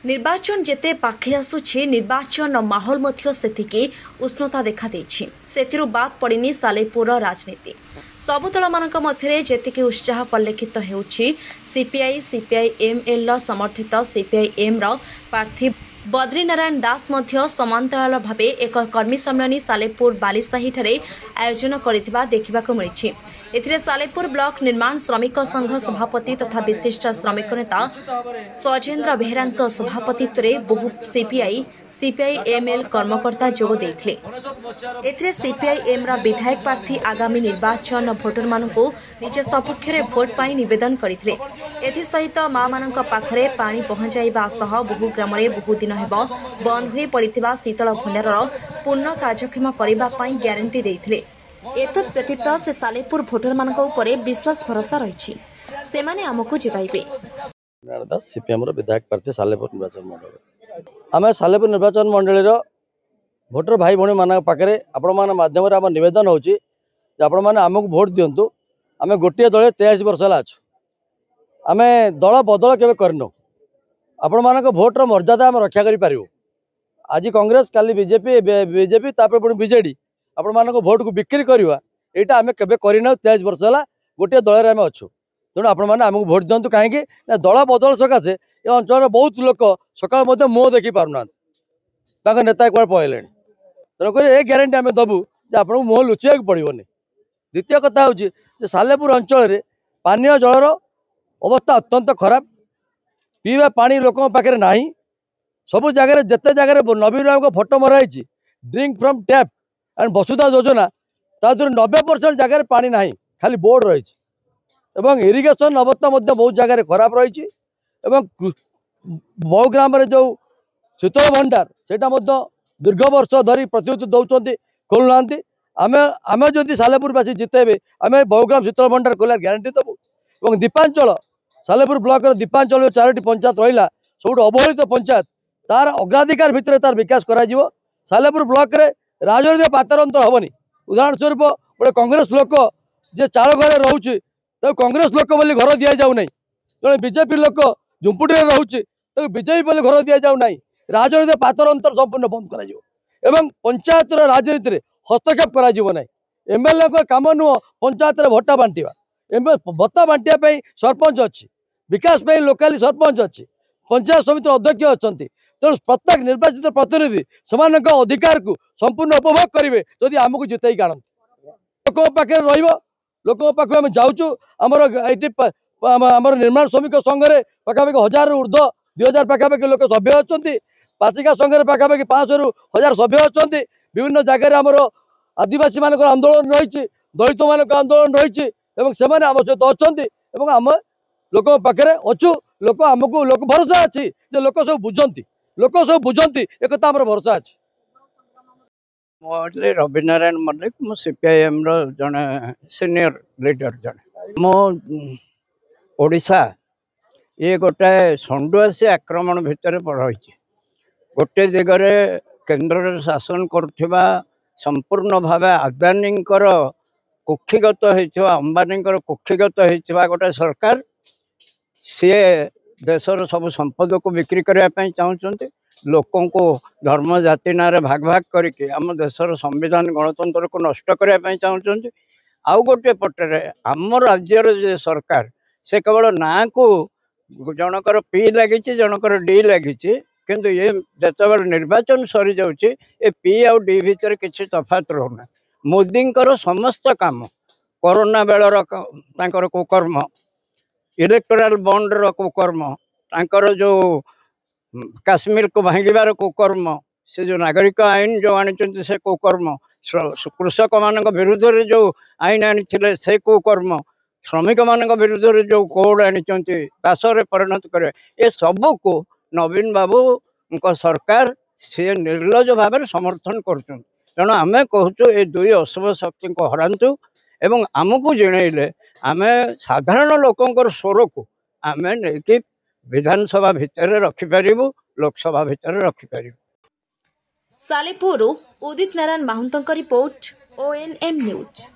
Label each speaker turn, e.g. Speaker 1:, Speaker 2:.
Speaker 1: निर्वाचन जेते पाखे आसुछि निर्वाचन माहौल मध्य सेतिके उष्णता देखा देछि। सेतिरु बाद पड़िनी सालेपुर राजनीति। सबु दल मानक मध्यरे जेतिके उत्साह परिलक्षित हेउछि सीपीआई सीपीआईएमएल समर्थित सीपीआईएम रो प्रार्थी बद्रीनारायण दास मध्य समांतराल भावे एक कर्मी सम्मेलन सालेपुर बालीसाही ठारे आयोजन करिथिबा देखिबाको मिलिछि। एथिरे सालेपुर ब्लॉक निर्माण श्रमिक संघ सभापति तथा विशिष्ट श्रमिक नेता सजेन्द्र बेहेरा सभापतित्व में बहु सीपीआई सीपीआईएमएल कर्मकर्ता जोग देथिले। एथिरे सीपीआईएम रा विधायक प्रार्थी आगामी निर्वाचन भोटर मानकु निज सपक्ष में भोट पाई निवेदन करथिले। एथि सहित मां मानक पाखरे पानी पहुंचाइबा सह बहु ग्राम रे बहु दिन हेबो बंद होई पड़िथिबा शीतल भंडारर पूर्ण कार्यक्षम करिबा पाई ग्यारंटी देथिले। एतद व्यतीत से सालेपुर भोटर मानक उपरे विश्वास भरोसा रही से माने आमको जिताइबे।
Speaker 2: सीपीएम विधायक प्रार्थी सालेपुर निर्वाचन मंडल आम सालेपुर निर्वाचन मंडल भोटर भाई भौणी मान पाखे आपण मान माध्यम आम नवेदन होची आपण मैंने आमको भोट दिंतु। आम गोटे दल 83 वर्ष है अच्छु आम दल बदल के करनु आपण मान भोटर मर्यादा आम रक्षा कर आज कांग्रेस काली बीजेपी बीजेपी पुणी बीजेडी आपण मान भोट को बिक्री करवा यहाँ आम के 23 वर्ष है गोटे दल आम अच्छु। तेणु आपण मैंने आमको भोट दिंतु कहीं दल बदल सकाशे ये अंचल बहुत लोक सका मुह देखी पारना नेता कौन पलैले तेणुक ये ग्यारंटी आम दबू आपको मुह लुचा पड़ोनी। द्वितीय कथा हूँ सालेपुर अंचल पानीय जलर अवस्था अत्यंत खराब पीवा पानी लोक पाखे ना सबु जगह जिते जगह नवीन राव को फोटो मराई ड्रिंक फ्रॉम टैप एंड वसुधा योजना तादर 90% जगह पानी ना खाली बोर्ड रही एवं इरिगेशन अवस्था बहुत जगह खराब रही बहु ग्राम जो शीतल भंडार से दीर्घ वर्ष धरी प्रतिश्रुति दौरान खोलुना आम आम जदि सालेपुरवासी जितेबे आम बहुग्राम शीतल भंडार खोल ग्यारंटी देवु। और दीपांचल सालेपुर ब्लॉक दीपांचल 4टी पंचायत रहा सब अवहेलित पंचायत तार अग्राधिकार भितर तार विकास करा सालेपुर ब्लॉक रे राजनीतिक पातरंतर हेनी। उदाहरण स्वरूप गोटे कांग्रेस लोक जे चाल घर रोचे तो कांग्रेस लोक बोली घर दि जाऊना जड़े बीजेपी लोक झुंपुटी रोचे तो बीजेपी बोली घर दि जाऊना राजनीतिक पातरंतर संपूर्ण बंद कर पंचायत राजनीति में हस्तक्षेप कर एमएलए काम नुह पंचायत भत्ता बांटा भत्ता बांटा सरपंच अच्छी विकास लोकाली सरपंच अच्छी पंचायत समिति अध्यक्ष अच्छा तेणु प्रत्येक निर्वाचित प्रतिनिधि समान अधिकार को संपूर्ण उपभोग करेंगे जदि आमको जितई लोक पाखे लोक पाख आम जाऊँ आमर निर्माण श्रमिक संघ में पाखापाखि 1000 रु ऊर्ध्व 2000 पाखापाखि लोक सभ्य अच्छा पाचिका संघ में पाखापाखि 500 रु 1000 सभ्य अच्छा विभिन्न जगह आमर आदिवासी मान आंदोलन रही दलित मान आंदोलन रही आम सहित अच्छा आम लोक पाखे अच्छु लोक आमको लोक भरोसा अच्छी लोक सब बुझती एक भरोसा अच्छी।
Speaker 3: मुझे रवि नारायण मल्लिक मु सीपीआईएम जड़े सीनियर लीडर जड़े मो ओडिशा ये गोटे षंडुआसी आक्रमण भितर रही गोटे जगह केन्द्र शासन करुवा संपूर्ण भाव अदानी कुक्षिगत होता अंबानी कुक्षिगत होता गोटे सरकार सी देशर सब संपद को बिक्री करने चाहते लोकों को धर्म जाति ना भाग भाग करके आम देशर संविधान गणतंत्र को नष्ट करने चाहते आउ गोटे पटे आम राज्यर जे सरकार से केवल ना को जनकर पी लगी जनकर डी लगी किंतु ये जिते निर्वाचन सरी जाऊँगी ए पी आउ डी भितर किसी तफात रोना मोदी समस्त काम कोरोना बेलर कुकर्म इलेक्टोरल बॉन्डर कुकर्म तांकर जो काश्मीर को भांगार कुकर्म से जो नागरिक आईन जो आनी से कुकर्म कृषक मान विरुद्ध रे जो आईन आनी से कुकर्म श्रमिक मान विरुद्ध रे जो कोड आनी दासरे परिणत करे ए सबू को नवीन बाबू सरकार सी निर्लज भाव समर्थन कर तेणु आम कहूँ ये दुई अशुभ शक्ति को हरातु एवं आमको जनइले आम साधारण लोकंर स्वर को आम नहीं विधानसभा भितर रखिपारू लोकसभा भितर रखिपारू।
Speaker 1: Salepur Udit Narayan माहुंतଙ୍କ report ONM news.